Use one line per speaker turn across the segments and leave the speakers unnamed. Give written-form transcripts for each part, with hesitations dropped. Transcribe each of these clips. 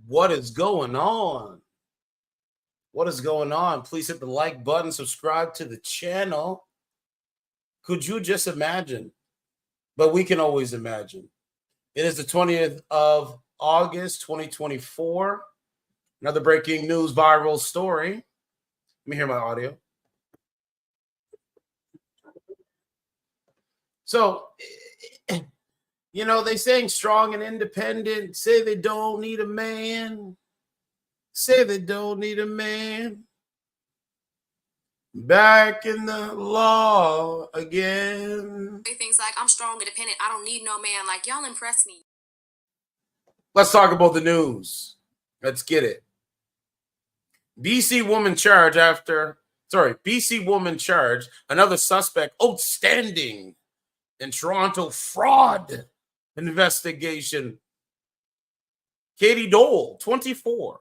What is going on? What is going on? Please hit the like button, subscribe to the channel. Could you just imagine? But we can always imagine. It is the 20th of August, 2024. Another breaking news viral story. Let me hear my audio. So, they saying strong and independent, say they don't need a man. Say they don't need a man. Back in the law again.
Things like, I'm strong, independent, I don't need no man. Like, y'all impress me.
Let's talk about the news. Let's get it. BC woman charged, another suspect outstanding in Toronto fraud investigation. Katie Doyle, 24.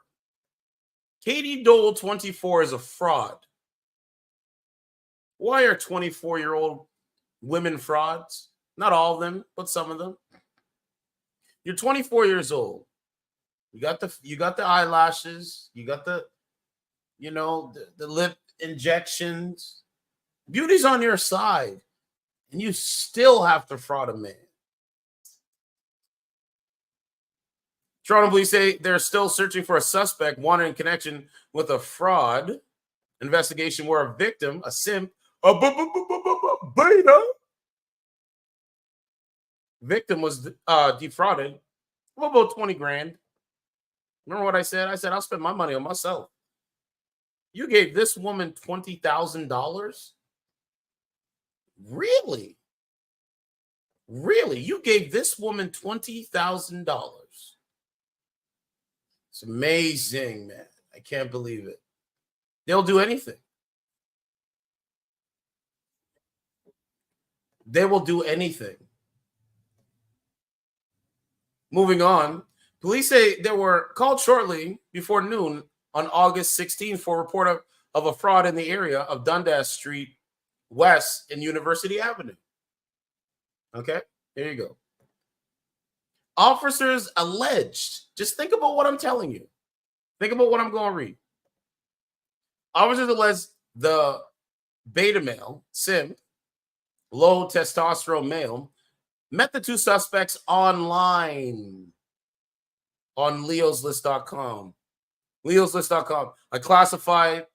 Katie Doyle, 24, is a fraud. Why are 24-year-old women frauds? Not all of them, but some of them. You're 24 years old. You got the eyelashes. You got the lip injections. Beauty's on your side, and you still have to fraud a man. Toronto police say they're still searching for a suspect wanted in connection with a fraud investigation where a victim, a simp, a beta victim was defrauded of about 20 grand. Remember what I said? I said, I'll spend my money on myself. You gave this woman $20,000? Really? Really? You gave this woman $20,000? It's amazing, man. I can't believe it. They'll do anything. They will do anything. Moving on, police say they were called shortly before noon on August 16th for a report of a fraud in the area of Dundas Street West and University Avenue. Okay, here you go. Officers alleged, just think about what I'm telling you. Think about what I'm going to read. Officers alleged the beta male, simp, low testosterone male, met the two suspects online on leoslist.com. Leoslist.com, a classified's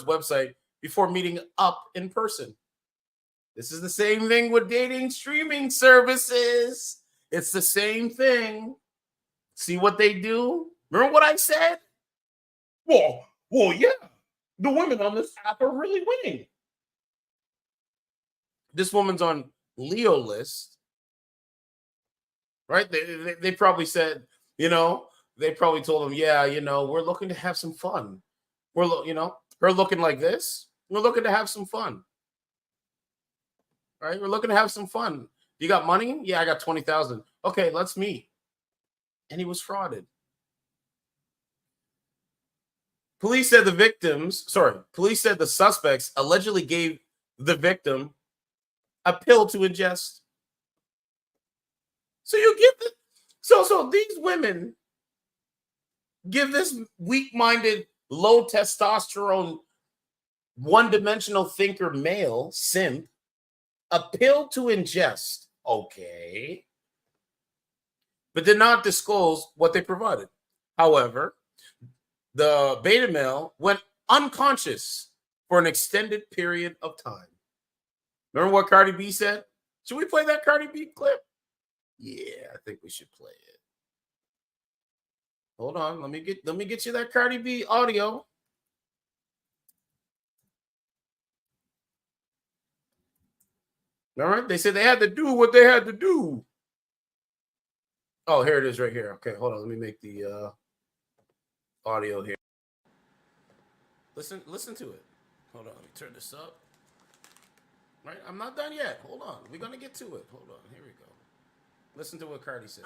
website, before meeting up in person. This is the same thing with dating streaming services. It's the same thing. See what they do? Remember what I said? Well, yeah. The women on this app are really winning. This woman's on Leo List, right? They probably said, they probably told them, yeah, we're looking to have some fun. We're, her looking like this. We're looking to have some fun. Right? We're looking to have some fun. You got money? Yeah, I got 20,000. Okay, let's meet. And he was frauded. Police said the suspects allegedly gave the victim a pill to ingest. So you get the so these women give this weak-minded, low testosterone, one-dimensional thinker male simp a pill to ingest. Okay. But did not disclose what they provided. However, the beta male went unconscious for an extended period of time. Remember what Cardi B said? Should we play that Cardi B clip? Yeah, I think we should play it. Hold on, let me get you that Cardi B audio. All right, they said they had to do what they had to do. Oh, here it is right here. Okay, hold on, let me make the audio here. Listen to it. Hold on, let me turn this up. Right, I'm not done yet. Hold on, we're gonna get to it. Hold on, here we go. Listen to what Cardi said.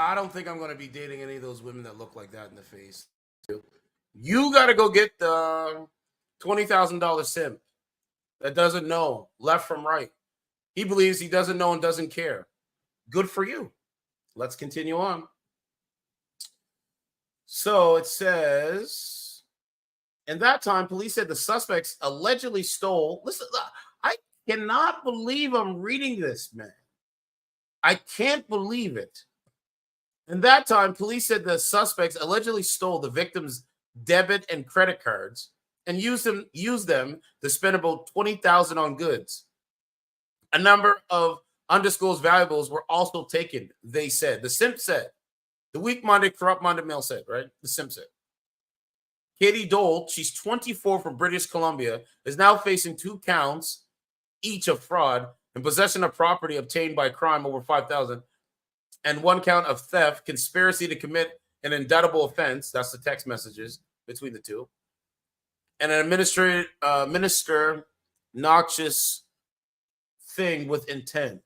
I don't think I'm going to be dating any of those women that look like that in the face. You got to go get the $20,000 simp that doesn't know left from right. He believes he doesn't know and doesn't care. Good for you. Let's continue on. So it says, in that time, police said the suspects allegedly stole. Listen, I cannot believe I'm reading this, man. I can't believe it. In that time, police said the suspects allegedly stole the victim's debit and credit cards and used them to spend about $20,000 on goods. A number of undisclosed valuables were also taken, they said. The simp said. The weak-minded, corrupt-minded male said, right? The simp said. Katie Doyle, she's 24 from British Columbia, is now facing 2 counts each of fraud and possession of property obtained by crime over $5,000, and 1 count of theft, conspiracy to commit an indictable offense. That's the text messages between the two, and an minister noxious thing with intent.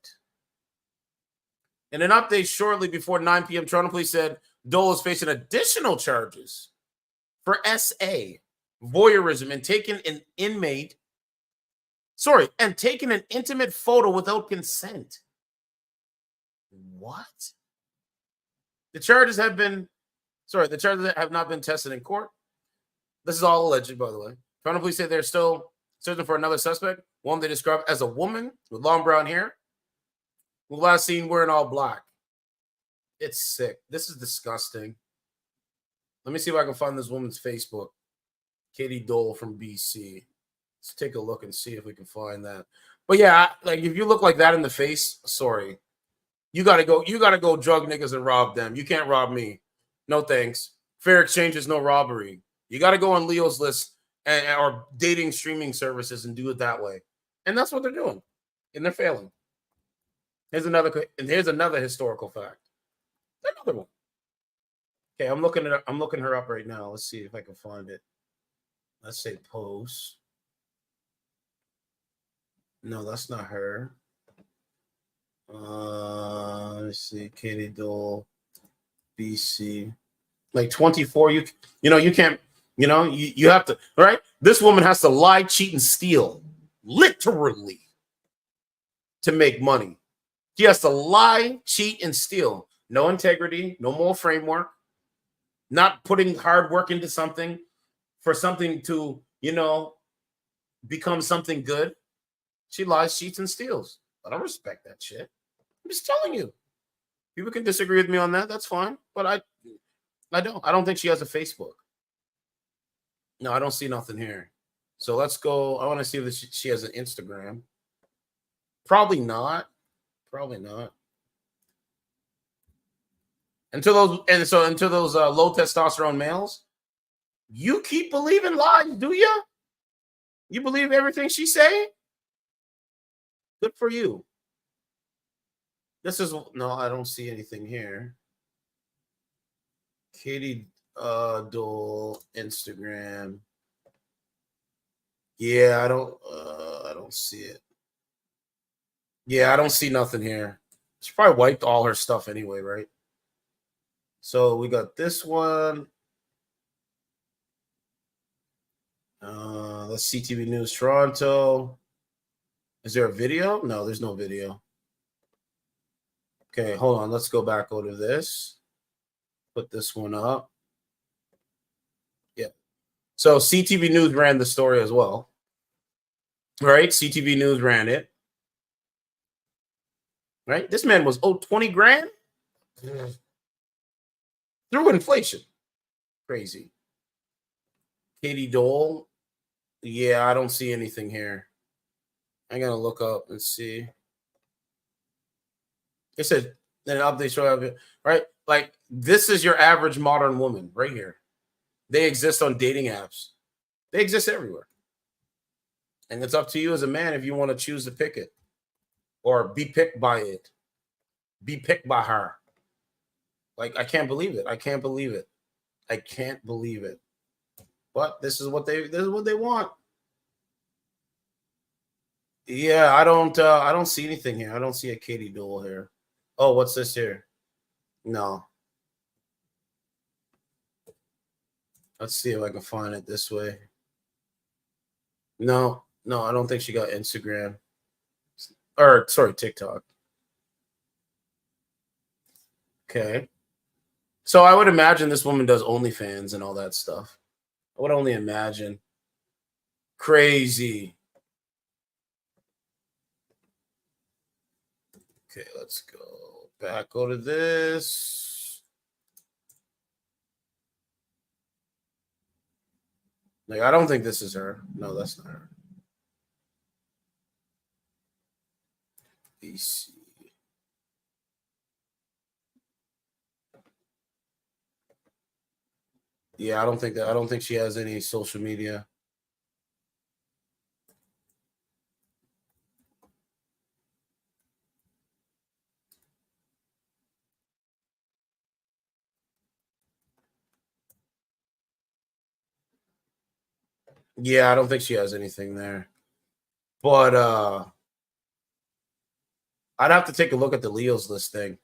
In an update shortly before 9 p.m., Toronto police said Doyle is facing additional charges for SA, voyeurism, and taking an intimate photo without consent. What? The charges have not been tested in court. This is all alleged, by the way. Toronto police say they're still searching for another suspect, one they described as a woman with long brown hair, who last seen wearing all black. It's sick. This is disgusting. Let me see if I can find this woman's Facebook. Katie Doyle from BC. Let's take a look and see if we can find that. But yeah, like if you look like that in the face, sorry. You gotta go drug niggas and rob them. You can't rob me. No thanks. Fair exchange is no robbery. You gotta go on Leo's list or dating streaming services and do it that way. And that's what they're doing. And they're failing. Here's another historical fact. Another one. Okay, I'm looking her up right now. Let's see if I can find it. Let's say post. No, that's not her. Let's see, Katie Doyle, BC. Like 24. You can't. You have to. Right? This woman has to lie, cheat, and steal, literally, to make money. She has to lie, cheat, and steal. No integrity, no moral framework, not putting hard work into something for something to, become something good. She lies, cheats, and steals. I don't respect that shit. I'm just telling you. People can disagree with me on that. That's fine. But I don't. I don't think she has a Facebook. No, I don't see nothing here. So let's go. I want to see if she has an Instagram. Probably not. Until those low testosterone males, you keep believing lies, do you? You believe everything she say? Good for you. No, I don't see anything here. Katie Doyle Instagram. Yeah, I don't see it. Yeah, I don't see nothing here. She probably wiped all her stuff anyway, right? So we got this one. Let's see, TV News Toronto. Is there a video? No, there's no video. Okay, hold on. Let's go back over to this. Put this one up. Yeah. So CTV News ran the story as well. Right? CTV News ran it. Right? This man was owed 20 grand through inflation. Crazy. Katie Doyle. Yeah, I don't see anything here. I'm going to look up and see. It said an update show, right? Like, this is your average modern woman right here. They exist on dating apps. They exist everywhere. And it's up to you as a man if you want to choose to pick it or be picked by it. Be picked by her. Like, I can't believe it. I can't believe it. But this is what they want. Yeah, I don't see anything here. I don't see a Katie Doyle here. Oh, what's this here? No. Let's see if I can find it this way. No, I don't think she got Instagram. Or sorry, TikTok. Okay. So I would imagine this woman does OnlyFans and all that stuff. I would only imagine. Crazy. Okay, let's go back. Go to this. Like, I don't think this is her. No, that's not her. BC. Yeah, I don't think she has any social media. Yeah, I don't think she has anything there. But I'd have to take a look at the Leo's list thing.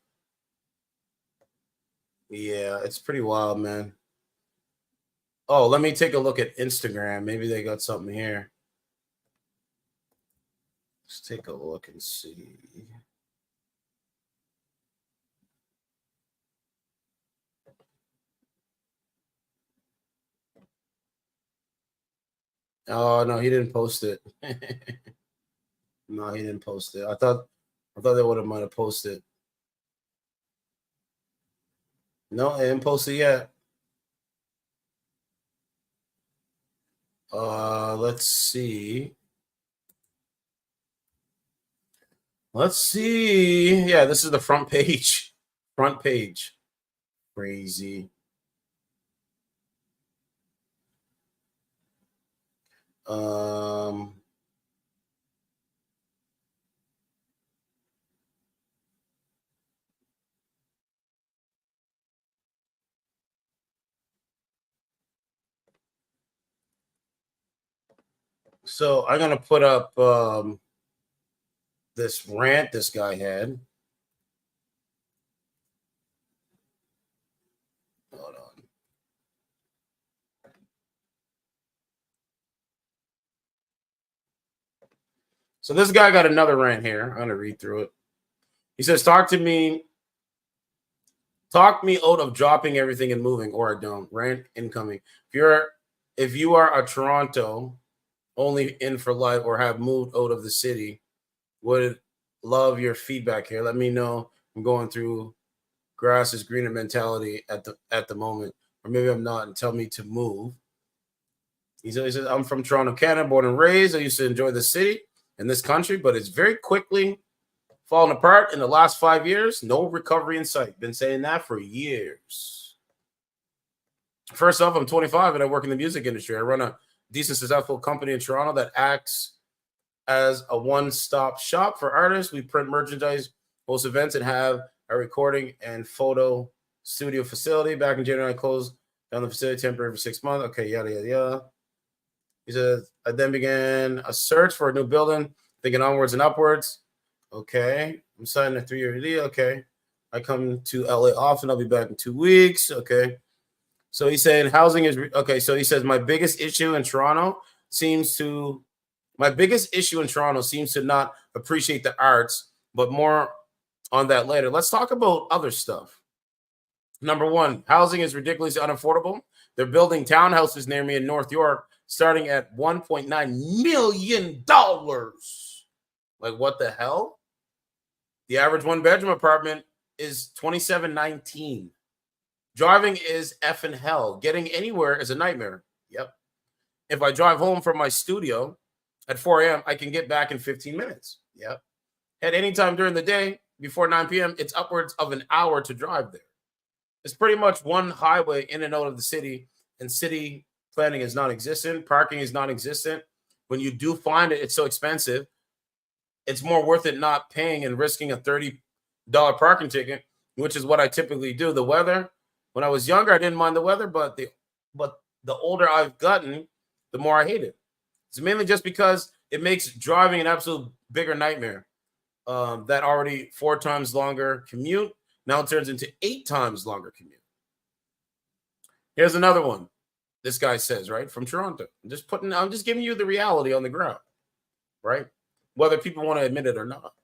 Yeah, it's pretty wild, man. Oh, let me take a look at Instagram. Maybe they got something here. Let's take a look and see. Oh no, he didn't post it. No, he didn't post it. I thought they would have might have posted. No, they didn't post it yet. Let's see. Let's see. Yeah, this is the front page. Front page. Crazy. Um So I'm gonna put up this rant this guy had. Hold on. So this guy got another rant here. I'm gonna read through it. He says, talk me out of dropping everything and moving, or I don't. Rant incoming. If you are a Toronto only in for life or have moved out of the city, would love your feedback here. Let me know. I'm going through grass is greener mentality at the moment, or maybe I'm not, and tell me to move. He says, I'm from Toronto, Canada, born and raised. I used to enjoy the city and this country, but it's very quickly fallen apart in the last 5 years. No recovery in sight. Been saying that for years. First off, I'm 25 and I work in the music industry. I run a decent, successful company in Toronto that acts as a one-stop shop for artists. We print merchandise, host events, and have a recording and photo studio facility. Back in January, I closed down the facility temporary for 6 months. Okay, yada, yada, yada. He says, I then began a search for a new building, thinking onwards and upwards. Okay. I'm signing a 3-year deal. Okay. I come to LA often. I'll be back in 2 weeks. Okay. So he's saying housing is okay. So he says, my biggest issue in Toronto seems to not appreciate the arts, but more on that later. Let's talk about other stuff. Number one, housing is ridiculously unaffordable. They're building townhouses near me in North York, starting at $1.9 million. Like, what the hell? The average one-bedroom apartment is $27.19. Driving is effing hell. Getting anywhere is a nightmare. Yep. If I drive home from my studio at 4 a.m., I can get back in 15 minutes. Yep. At any time during the day before 9 p.m., it's upwards of an hour to drive there. It's pretty much one highway in and out of the city, and city planning is non-existent. Parking is non-existent. When you do find it, it's so expensive. It's more worth it not paying and risking a $30 parking ticket, which is what I typically do. The weather, when I was younger, I didn't mind the weather, but the older I've gotten, the more I hate it. It's mainly just because it makes driving an absolute bigger nightmare. That already 4 times longer commute now turns into 8 times longer commute. Here's another one. this guy says, right? From Toronto. I'm just giving you the reality on the ground, right? Whether people want to admit it or not.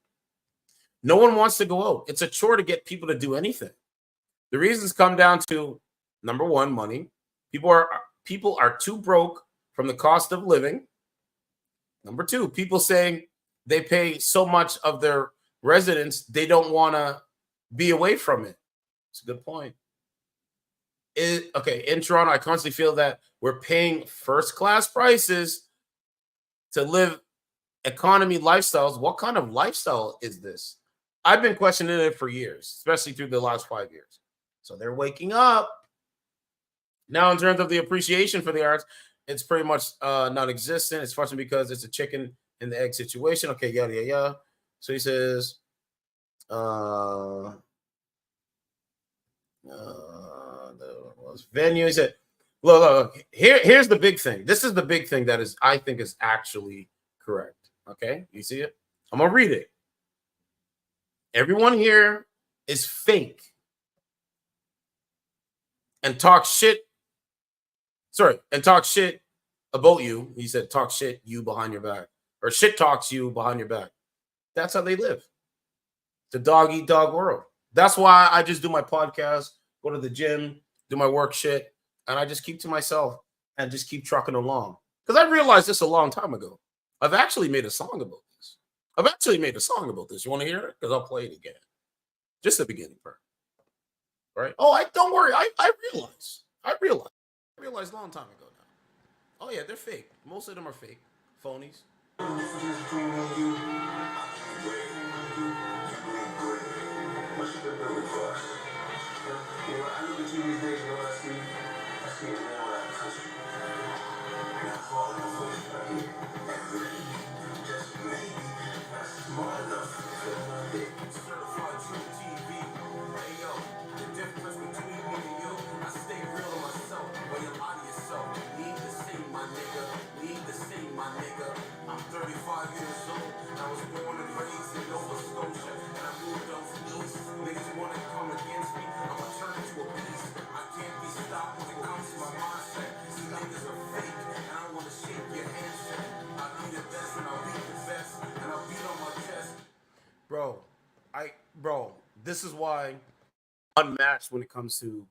No one wants to go out. It's a chore to get people to do anything. The reasons come down to, number one, money. People are too broke from the cost of living. Number two, people saying they pay so much of their residence, they don't want to be away from it. It's a good point. In Toronto, I constantly feel that we're paying first-class prices to live economy lifestyles. What kind of lifestyle is this? I've been questioning it for years, especially through the last 5 years. So they're waking up. Now, in terms of the appreciation for the arts, it's pretty much non-existent. It's frustrating because it's a chicken and the egg situation. Okay, yada, yada, yada. So he says, venue. He said, look, here's the big thing. This is the big thing that I think is actually correct. Okay, you see it? I'm gonna read it. Everyone here is fake and talk shit. And talk shit about you. He said, talk shit you behind your back, or shit talks you behind your back. That's how they live. The dog eat dog world. That's why I just do my podcast, go to the gym, do my work shit, and I just keep to myself and just keep trucking along. Because I realized this a long time ago. I've actually made a song about this. You want to hear it? Because I'll play it again. Just the beginning part. Right? Oh, don't worry. I realized a long time ago now. Oh, yeah, they're fake. Most of them are fake. Phonies. I'm 35 years old. I was born and raised in Nova Scotia, and I moved on east. Niggas want to come against me. I'ma turn into a beast. I can't be stopped when it comes to my mindset. These niggas are fake, and I want to shake your handshake. I'll be the best, and I'll beat the best, and I'll beat on my chest. Bro, this is why I'm unmatched when it comes to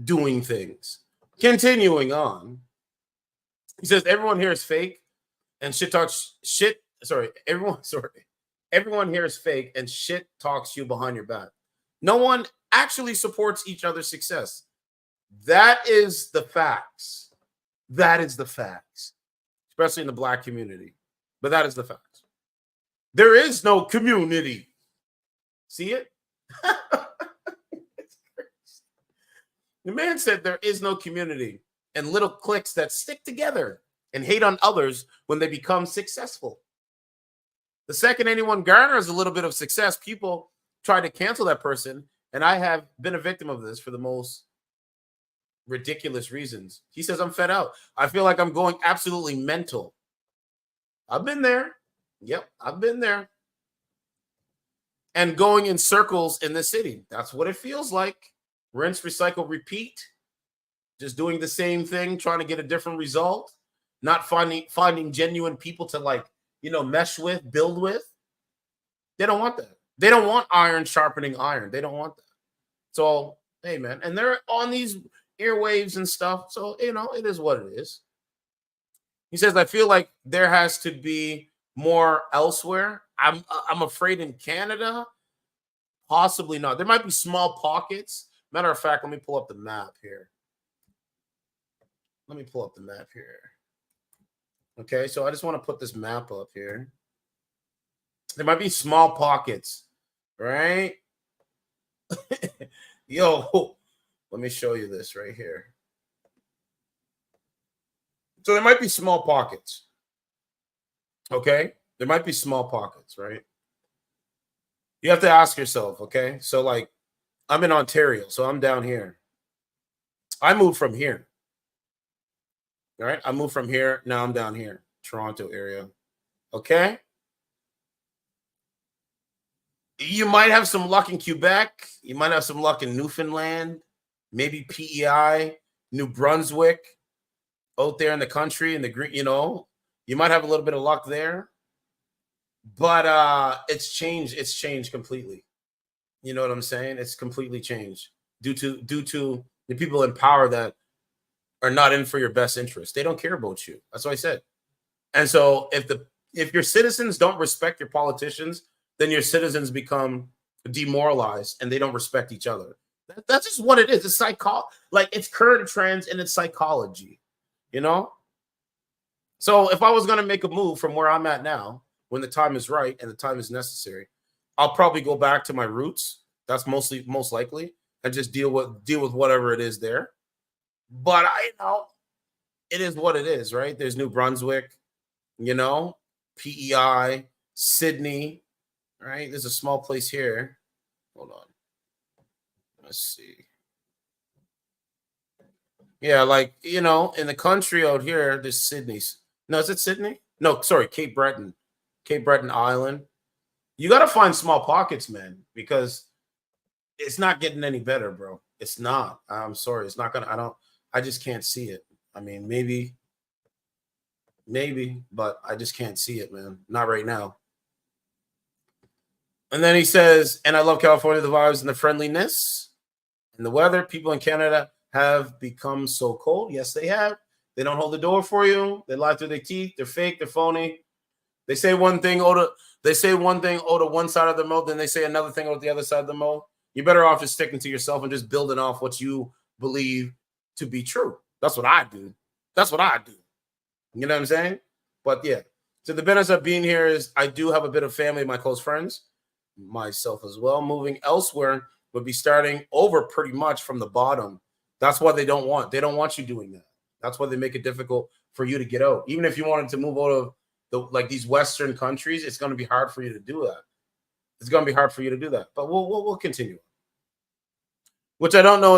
doing things. Continuing on, he says everyone here is fake and shit talks shit. Everyone here is fake and shit talks you behind your back. No one actually supports each other's success. That is the facts. Especially in the black community. But that is the facts. There is no community. See it? The man said there is no community and little cliques that stick together and hate on others when they become successful. The second anyone garners a little bit of success, people try to cancel that person. And I have been a victim of this for the most ridiculous reasons. He says, I'm fed out. I feel like I'm going absolutely mental. I've been there. Yep, I've been there. And going in circles in the city. That's what it feels like. Rinse, recycle, repeat. Just doing the same thing, trying to get a different result. Not finding genuine people to mesh with, build with. They don't want that. They don't want iron sharpening iron. They don't want that. So, hey, man. And they're on these airwaves and stuff. So, it is what it is. He says, I feel like there has to be more elsewhere. I'm afraid in Canada, possibly not. There might be small pockets. Matter of fact, let me pull up the map here. Okay, so I just want to put this map up here. There might be small pockets, right? Yo, let me show you this right here. So there might be small pockets. Okay? There might be small pockets, right? You have to ask yourself, okay? So, I'm in Ontario, so I'm down here. I moved from here. All right? I moved from here. Now I'm down here, Toronto area. Okay? You might have some luck in Quebec. You might have some luck in Newfoundland, maybe PEI, New Brunswick, out there in the country, in the green, you might have a little bit of luck there. But it's changed. It's changed completely. You know what I'm saying? It's completely changed due to the people in power that are not in for your best interest. They don't care about you. That's what I said. And so if your citizens don't respect your politicians, then your citizens become demoralized and they don't respect each other. That's just what it is. It's like it's current trends and it's psychology, you know? So if I was going to make a move from where I'm at now, when the time is right and the time is necessary, I'll probably go back to my roots. That's most likely, and just deal with whatever it is there. But it is what it is, right? There's New Brunswick, PEI, Sydney, right? There's a small place here. Hold on. Let's see. Yeah, like, in the country out here, there's Sydney's. No, is it Sydney? No, sorry, Cape Breton Island. You got to find small pockets, man, because it's not getting any better, bro. It's not. I'm sorry. It's not going to, I just can't see it. I mean, maybe, but I just can't see it, man. Not right now. And then he says, and I love California, the vibes and the friendliness and the weather. People in Canada have become so cold. Yes, they have. They don't hold the door for you. They lie through their teeth. They're fake. They're phony. They say one thing out of one side of the mouth, then they say another thing out the other side of the mouth. You're better off just sticking to yourself and just building off what you believe to be true. That's what I do. You know what I'm saying? But yeah. So the benefit of being here is I do have a bit of family, my close friends, myself as well. Moving elsewhere would be starting over pretty much from the bottom. That's what they don't want. They don't want you doing that. That's why they make it difficult for you to get out. Even if you wanted to move out of these Western countries, it's going to be hard for you to do that. But we'll continue. Which I don't know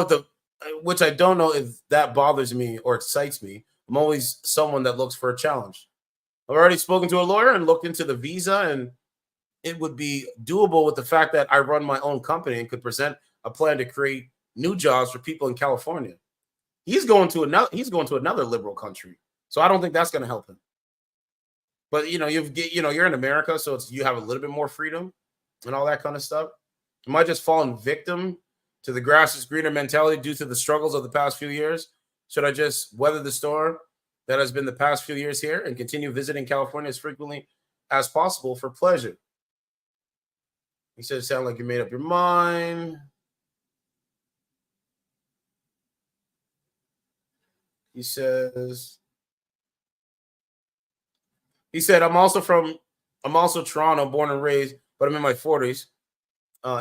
if that bothers me or excites me. I'm always someone that looks for a challenge. I've already spoken to a lawyer and looked into the visa, and it would be doable with the fact that I run my own company and could present a plan to create new jobs for people in California. He's going to another liberal country, so I don't think that's going to help him. But you're in America, so you have a little bit more freedom and all that kind of stuff. Am I just falling victim to the grass is greener mentality due to the struggles of the past few years? Should I just weather the storm that has been the past few years here and continue visiting California as frequently as possible for pleasure? He said, "Sound like you made up your mind." He said, I'm also Toronto, born and raised, but I'm in my 40s.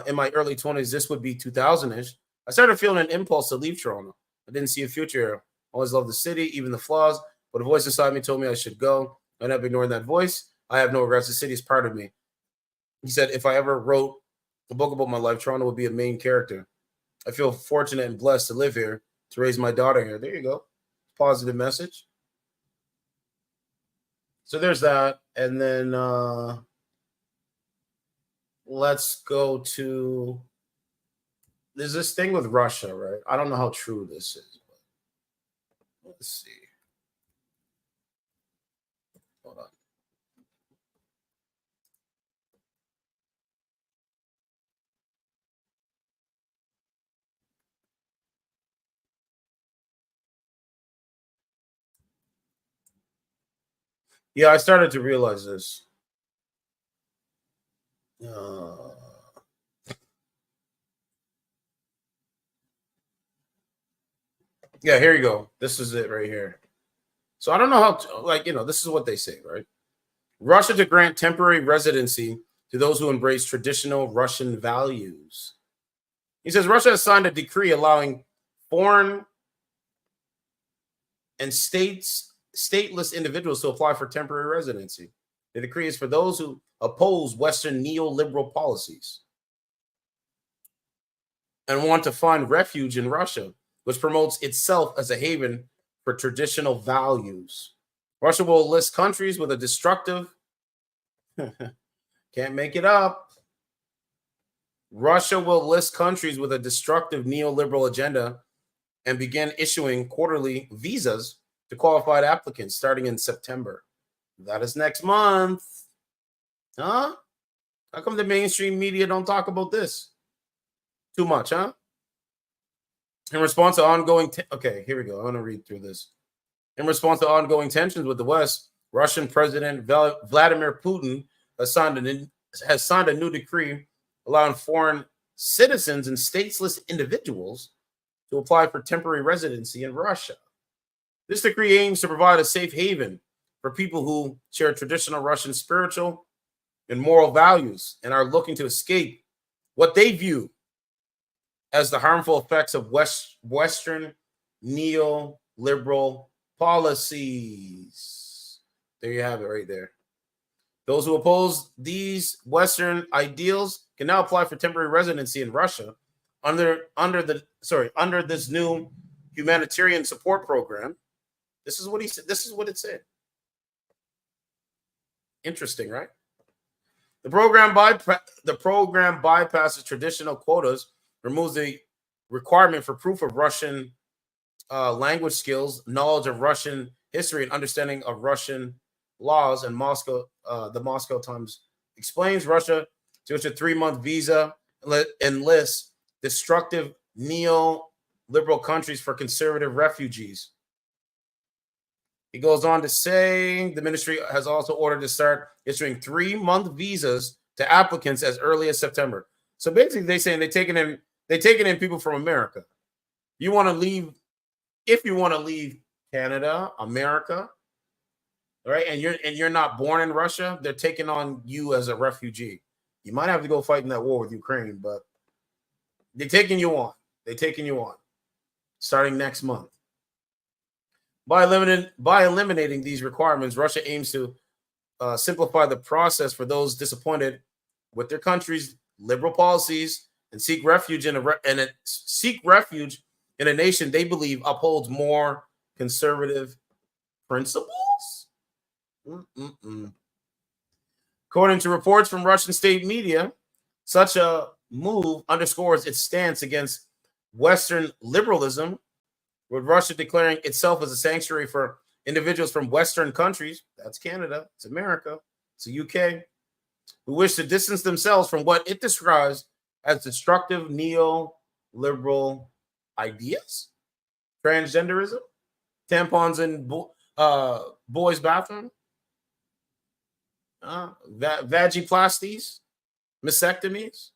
In my early 20s, this would be 2000-ish. I started feeling an impulse to leave Toronto. I didn't see a future here. Always loved the city, even the flaws, but a voice inside me told me I should go. I ended up ignoring that voice. I have no regrets. The city is part of me. He said, if I ever wrote a book about my life, Toronto would be a main character. I feel fortunate and blessed to live here, to raise my daughter here. There you go. Positive message. So there's that. And then let's go to, there's this thing with Russia, right? I don't know how true this is, but let's see. Hold on. Yeah, I started to realize this. Yeah, here you go. This is it right here. So I don't know how, this is what they say, right? Russia to grant temporary residency to those who embrace traditional Russian values. He says Russia has signed a decree allowing foreign and stateless individuals to apply for temporary residency. The decree is for those who oppose Western neoliberal policies and want to find refuge in Russia, which promotes itself as a haven for traditional values. Russia will list countries with a destructive, can't make it up. Russia will list countries with a destructive neoliberal agenda and begin issuing quarterly visas to qualified applicants starting in September. That is next month. Huh? How come the mainstream media don't talk about this too much, huh? In response to ongoing... okay, here we go. I want to read through this. In response to ongoing tensions with the West, Russian President Vladimir Putin has signed a new decree allowing foreign citizens and stateless individuals to apply for temporary residency in Russia. This decree aims to provide a safe haven for people who share traditional Russian spiritual and moral values and are looking to escape what they view as the harmful effects of Western neoliberal policies. There you have it right there. Those who oppose these Western ideals can now apply for temporary residency in Russia under this new humanitarian support program. This is what he said. This is what it said. Interesting, right? The program bypasses traditional quotas, removes the requirement for proof of Russian language skills, knowledge of Russian history, and understanding of Russian laws. And the Moscow Times explains Russia to issue a 3-month visa and lists destructive neoliberal countries for conservative refugees. He goes on to say the ministry has also ordered to start issuing 3-month visas to applicants as early as September. So basically, they're saying they're taking in people from America. You want to leave, if you want to leave Canada, America, right? And you're not born in Russia, they're taking on you as a refugee. You might have to go fight in that war with Ukraine, but they're taking you on. They're taking you on starting next month. By eliminating these requirements, Russia aims to simplify the process for those disappointed with their country's liberal policies and seek refuge in a nation they believe upholds more conservative principles. According to reports from Russian state media, such a move underscores its stance against Western liberalism, with Russia declaring itself as a sanctuary for individuals from Western countries, that's Canada, it's America, it's the UK, who wish to distance themselves from what it describes as destructive neoliberal ideas, transgenderism, tampons in boys' bathroom, vagiplasties, mastectomies.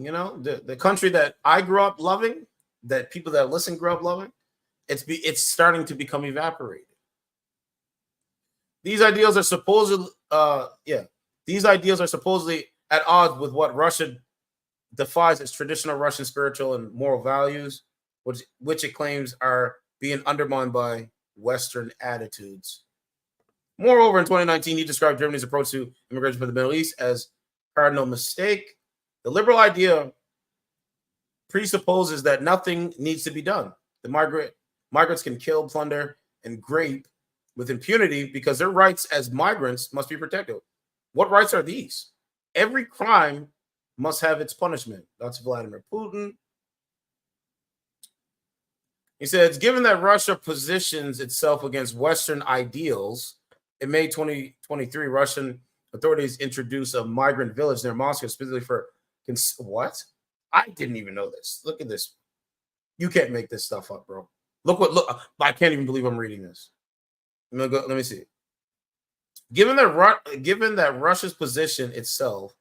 You know, the country that I grew up loving, that people that listen grew up loving, it's starting to become evaporated. These ideals are supposedly at odds with what Russia defies as traditional Russian spiritual and moral values, which it claims are being undermined by Western attitudes. Moreover, in 2019, he described Germany's approach to immigration from the Middle East as cardinal mistake. The liberal idea presupposes that nothing needs to be done. The migrants can kill, plunder, and rape with impunity because their rights as migrants must be protected. What rights are these? Every crime must have its punishment. That's Vladimir Putin. He says, given that Russia positions itself against Western ideals, in May 2023, Russian authorities introduced a migrant village near Moscow specifically for what? I didn't even know this. Look at this. You can't make this stuff up, bro. Look. I can't even believe I'm reading this. Let me see. Given that Russia's position itself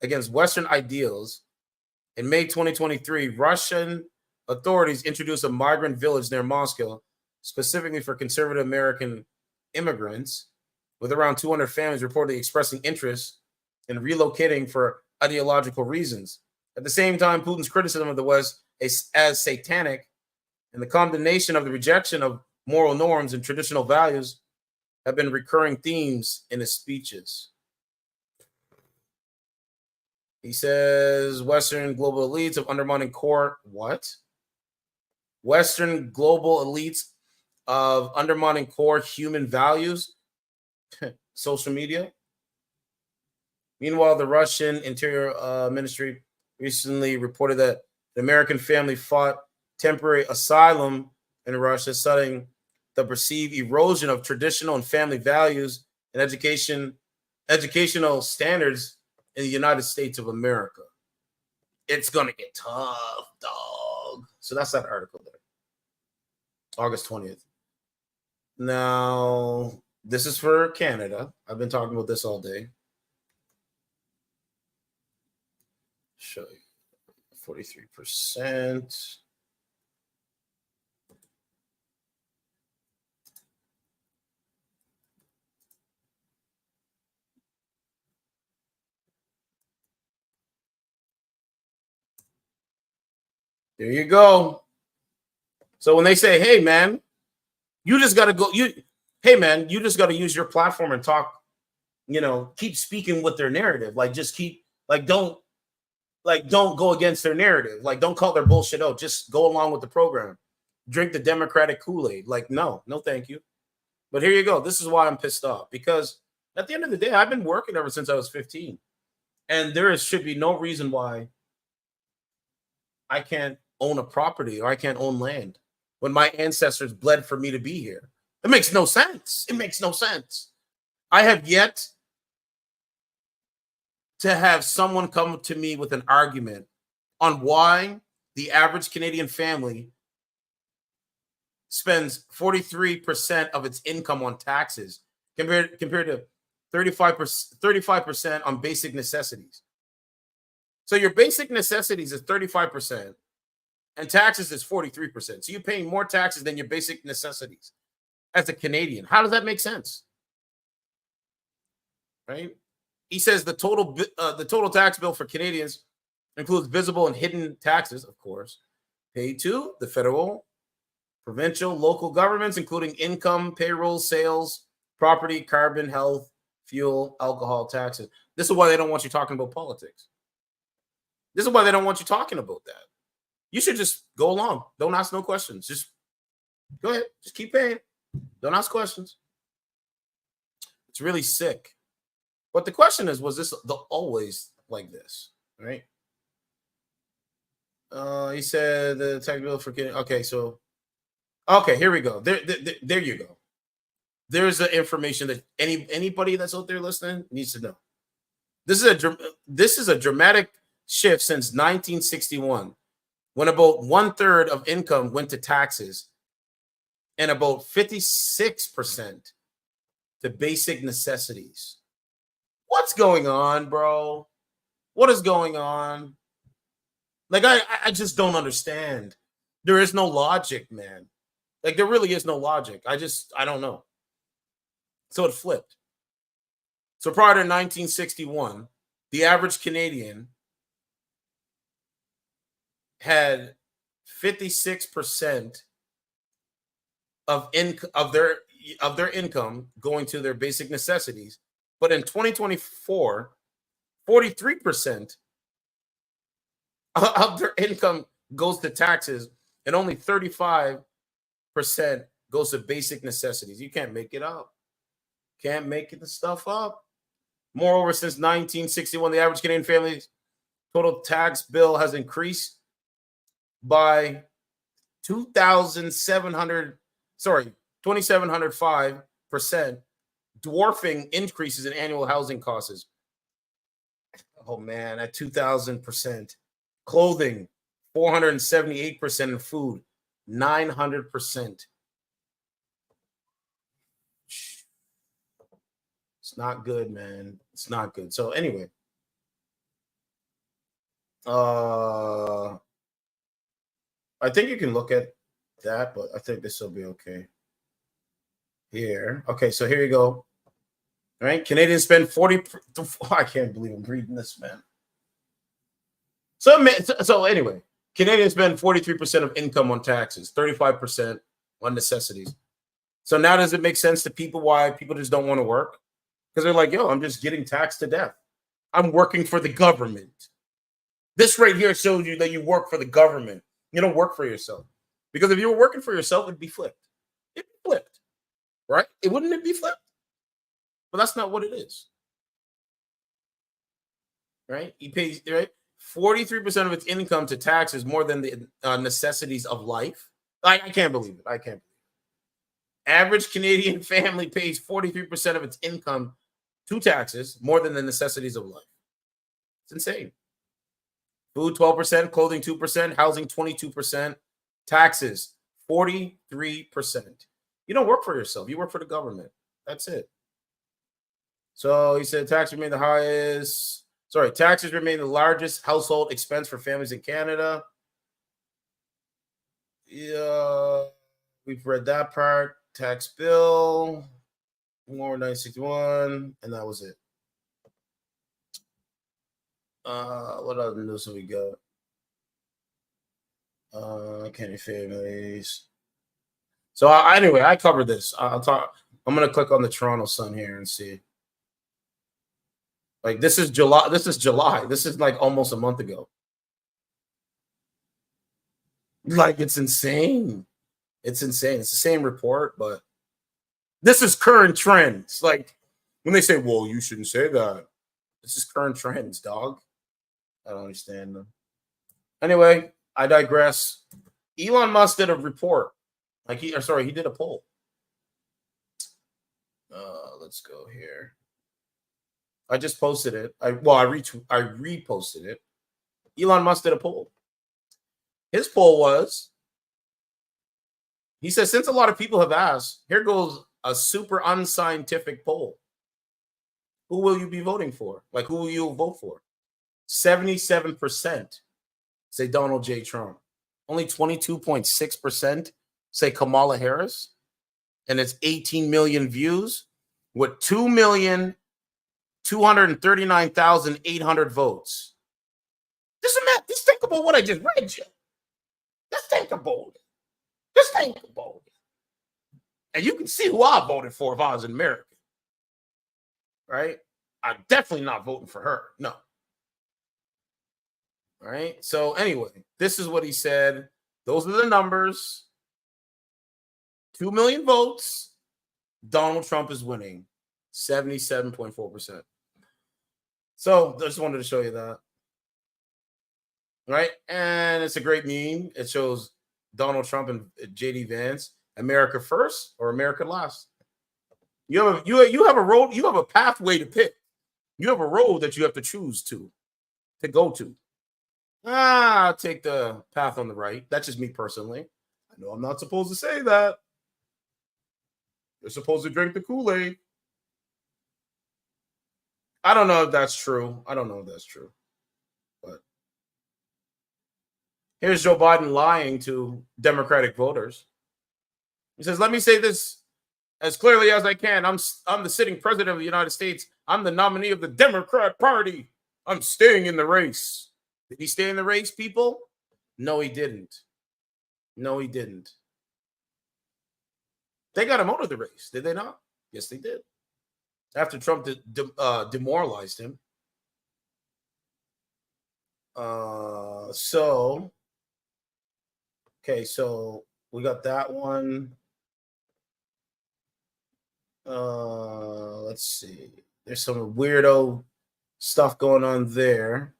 against Western ideals, in May 2023, Russian authorities introduced a migrant village near Moscow, specifically for conservative American immigrants, with around 200 families reportedly expressing interest in relocating for ideological reasons. At the same time, Putin's criticism of the West as satanic and the condemnation of the rejection of moral norms and traditional values have been recurring themes in his speeches. He says Western global elites of undermining core Western global elites of undermining core human values, social media. Meanwhile, the Russian Interior Ministry recently reported that an American family fought temporary asylum in Russia, citing the perceived erosion of traditional and family values and educational standards in the United States of America. It's gonna get tough, dog. So that's that article there. August 20th. Now, this is for Canada. I've been talking about this all day. Show you 43%. There you go. So when they say, hey, man, you just got to go, hey, man, you just got to use your platform and talk, keep speaking with their narrative. Like, just keep, don't go against their narrative. Like, don't call their bullshit out. Just go along with the program. Drink the Democratic Kool-Aid. Like, no, thank you. But here you go. This is why I'm pissed off. Because at the end of the day, I've been working ever since I was 15. And there should be no reason why I can't own a property or I can't own land when my ancestors bled for me to be here. It makes no sense. It makes no sense. I have yet to have someone come to me with an argument on why the average Canadian family spends 43% of its income on taxes compared to 35% on basic necessities. So your basic necessities is 35% and taxes is 43%. So you're paying more taxes than your basic necessities as a Canadian. How does that make sense? Right? He says the total tax bill for Canadians includes visible and hidden taxes, of course, paid to the federal, provincial, local governments, including income, payroll, sales, property, carbon, health, fuel, alcohol taxes. This is why they don't want you talking about politics. This is why they don't want you talking about that. You should just go along. Don't ask no questions. Just go ahead. Just keep paying. Don't ask questions. It's really sick. But the question is, was this always like this? Right? He said the tax bill for Canada. Okay, here we go. There you go. There's the information that anybody that's out there listening needs to know. This is a dramatic shift since 1961, when about 1/3 of income went to taxes and about 56% to basic necessities. What's going on, bro? What is going on? Like, I just don't understand. There is no logic, man. Like, there really is no logic. I don't know. So it flipped. So prior to 1961, the average Canadian had 56% of their income going to their basic necessities. But in 2024, 43% of their income goes to taxes and only 35% goes to basic necessities. You can't make it up. Can't make the stuff up. Moreover, since 1961, the average Canadian family's total tax bill has increased by 2,705%, dwarfing increases in annual housing costs. Oh man, at 2,000%. Clothing, 478%, and food, 900%. It's not good, man. It's not good. So anyway, I think you can look at that, but I think this will be okay. Here. Okay, so here you go. All right, Canadians spend 40. I can't believe I'm reading this, man. So anyway, Canadians spend 43% of income on taxes, 35% on necessities. So now does it make sense to people why people just don't want to work? Because they're like, yo, I'm just getting taxed to death. I'm working for the government. This right here shows you that you work for the government. You don't work for yourself. Because if you were working for yourself, it'd be flipped. It'd be flipped, right? Wouldn't it be flipped? But that's not what it is. Right? He pays, right? 43% of its income to taxes more than the necessities of life. I can't believe it. I can't believe it. Average Canadian family pays 43% of its income to taxes more than the necessities of life. It's insane. Food 12%, clothing 2%, housing 22%, taxes 43%. You don't work for yourself. You work for the government. That's it. So he said taxes remain the highest. Sorry, taxes remain the largest household expense for families in Canada. Yeah, we've read that part. Tax bill, more 961, and that was it. What other news have we got? Candy families. So anyway, I covered this. I'll talk. I'm gonna click on the Toronto Sun here and see. Like this is July. This is July. This is like almost a month ago. Like it's insane. It's insane. It's the same report, but this is current trends. Like when they say, "Well, you shouldn't say that," this is current trends, dog. I don't understand them. Anyway, I digress. Elon Musk did a report. He did a poll. Let's go here. I just posted it. I reposted it. Elon Musk did a poll. His poll was, he says, since a lot of people have asked, here goes a super unscientific poll. Who will you be voting for? Like, who will you vote for? 77% say Donald J. Trump. Only 22.6% say Kamala Harris. And it's 18 million views with 2,239,800 votes. Just think about what I just read you. Just think about it. Just think about it. And you can see who I voted for if I was an American. Right? I'm definitely not voting for her. No. All right. So anyway, this is what he said. Those are the numbers. 2 million votes. Donald Trump is winning. 77.4%. So I just wanted to show you that. Right? And it's a great meme. It shows Donald Trump and JD Vance. America first or America last. You have a road, you have a pathway to pick. You have a road that you have to choose to go to. I'll take the path on the right. That's just me personally. I know I'm not supposed to say that. You're supposed to drink the Kool-Aid. I don't know if that's true. But here's Joe Biden lying to Democratic voters. He says, let me say this as clearly as I can. I'm the sitting president of the United States. I'm the nominee of the Democrat Party. I'm staying in the race. Did he stay in the race, people? No, he didn't. They got him out of the race, did they not? Yes, they did. After Trump demoralized him. So we got that one. Let's see. There's some weirdo stuff going on there.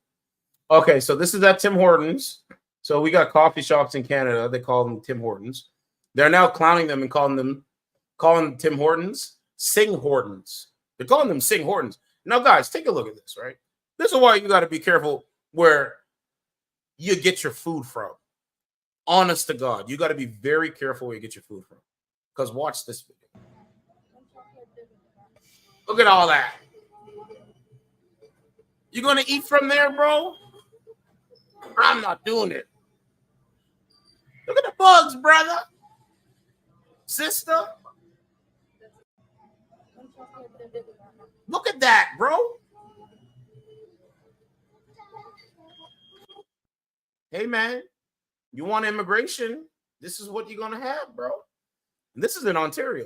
Okay, so this is at Tim Hortons. So we got coffee shops in Canada. They call them Tim Hortons. They're now clowning them and calling Tim Hortons Sing Hortons. They're calling them Sing Hortons. Now, guys, take a look at this, right? This is why you got to be careful where you get your food from. Honest to God, you got to be very careful where you get your food from. Because watch this video. Look at all that. You going to eat from there, bro? I'm not doing it. Look at the bugs, brother. Sister. Look at that, bro. Hey, man, you want immigration? This is what you're going to have, bro. And this is in Ontario.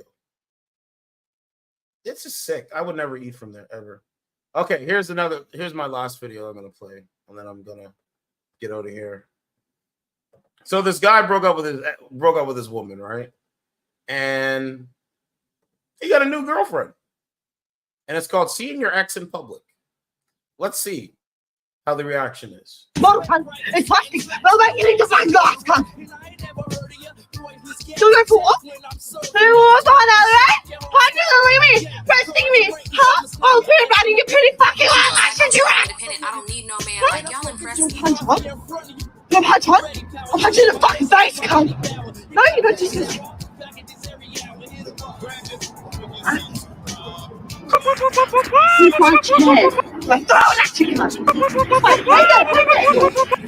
It's just sick. I would never eat from there, ever. Okay, here's my last video I'm going to play, and then I'm going to get out of here. So this guy broke up with his woman, right? And he got a new girlfriend. And it's called Seeing Your Ex in Public. Let's see. how the reaction is.
It's fucking. Well, you need to find glass, cunt. So you're for what? Who was on that, right? Punching me, pressing me, huh? Oh, pretty bad, you pretty fucking eyelashes, you right?
Independent. I don't need no man. Like, y'all impress me.
Punch what? You punch what? I'll punch you in the fucking face, cunt. No, you don't just. You punch head. Like, throw that to you, cunt. Like,